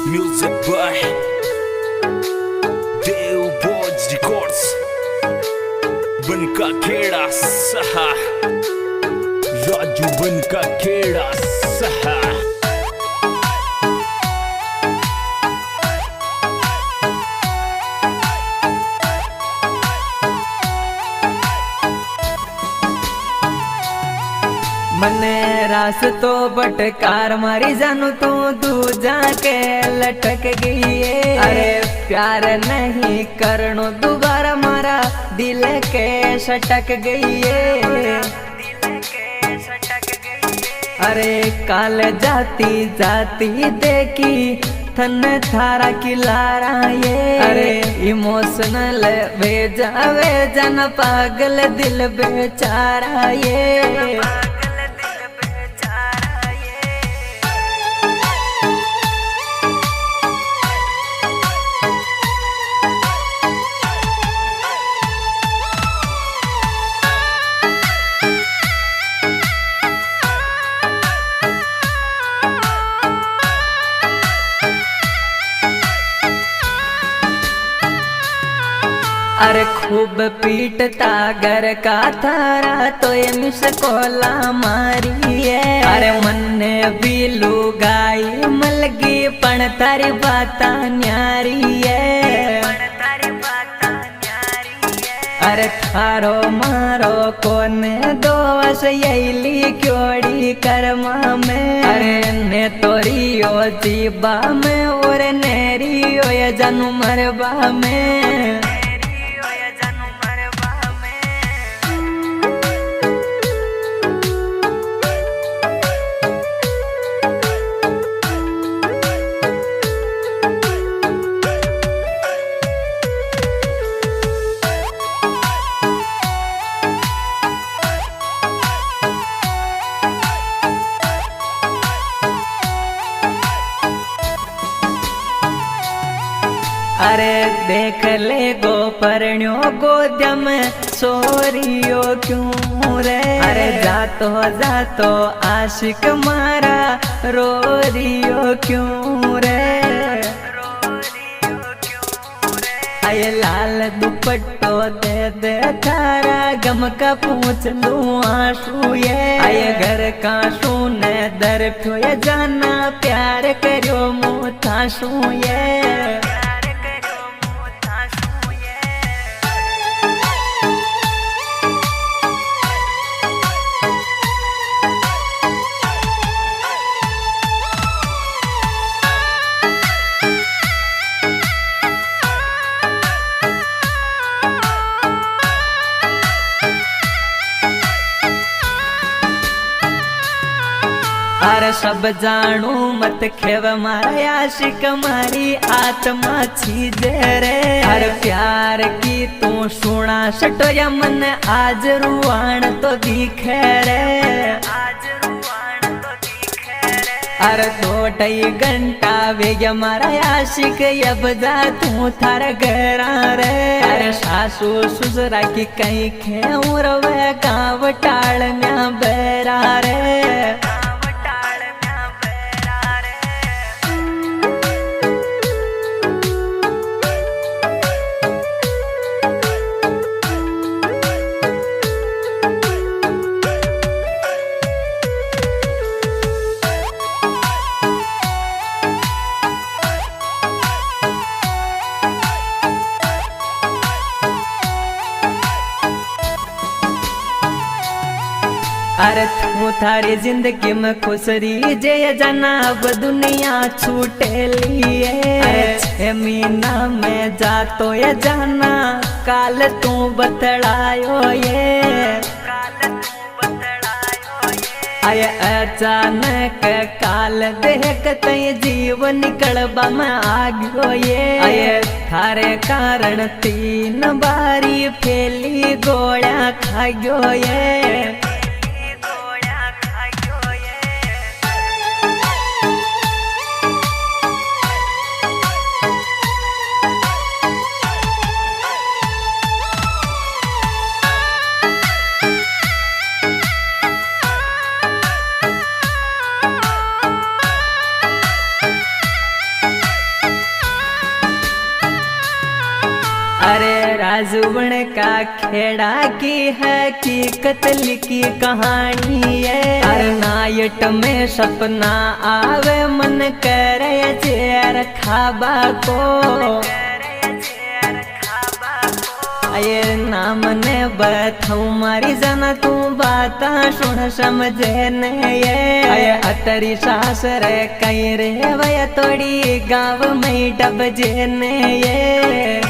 Music by Dev बोज records बनका खेड़ा सहा राजू बनका खेड़ा सहा। मने रास तो बटकार मारी जानू तू जाके लटक गई है। अरे प्यार नहीं करनो दोबारा मारा दिल के सटक गई है। अरे काल जाती जाती देखी थन थारा किलारा ये। अरे इमोशनल भेजावे जन पागल दिल बेचारा ये। अरे खूब पीटता घर का थारा तो ये मिस कोला मारी है। अरे मन्ने भी लुगाई मलगी पण तारी बाता न्यारी है। अरे थारो मारो कोने दोष यही क्योड़ी कर्मा में। अरे ने तोरियो जीबा में और नेरियो ये जनु मरबा में। अरे देख ले गो परण्यो गोद्यम सोरियो क्यों रे। अरे जातो आशिक मारा रो रियो क्यों रे। आये लाल दुपट्टो दे दे थारा गम का पूछ लूं आंसू ये। आये घर का सुने दर फ्यो जाना प्यार करो मुथासू ये। अरे सब जानू मत खेव मारा आशिक मारी आत्मा छीजे रे। अरे प्यार की तू सुना सटो या मन आज रुआण तो दिखे रे। अरे 2 घंटा वेग मारा आशिक अब जा तू थार घरा रे। अरे सासू ससुरा की कहीं खेर वे गाँव टाल म्या बेरा रे। अरे तू थारी जिंदगी में खुश रही जे जनाब दुनिया छूटे लिए। अरे 6 महीना में जा तो ये जाना काल तू बतलायो ये। आये अचानक काल देख तय जीव निकलबा में आ गयो ये। आये थारे कारण 3 बारी फैली गोलियां खा गयो ये। राजूबन का खेड़ा की है कि कतल की कहानी है। हर नाइट में सपना आवे मन करे चेर खाबा को। ये नाम ने बताऊं मारी जाना तू बात सुन समझे ने ये अतरी सास रे कहीं रे वह तोड़ी गाँव में डब जे ने ये।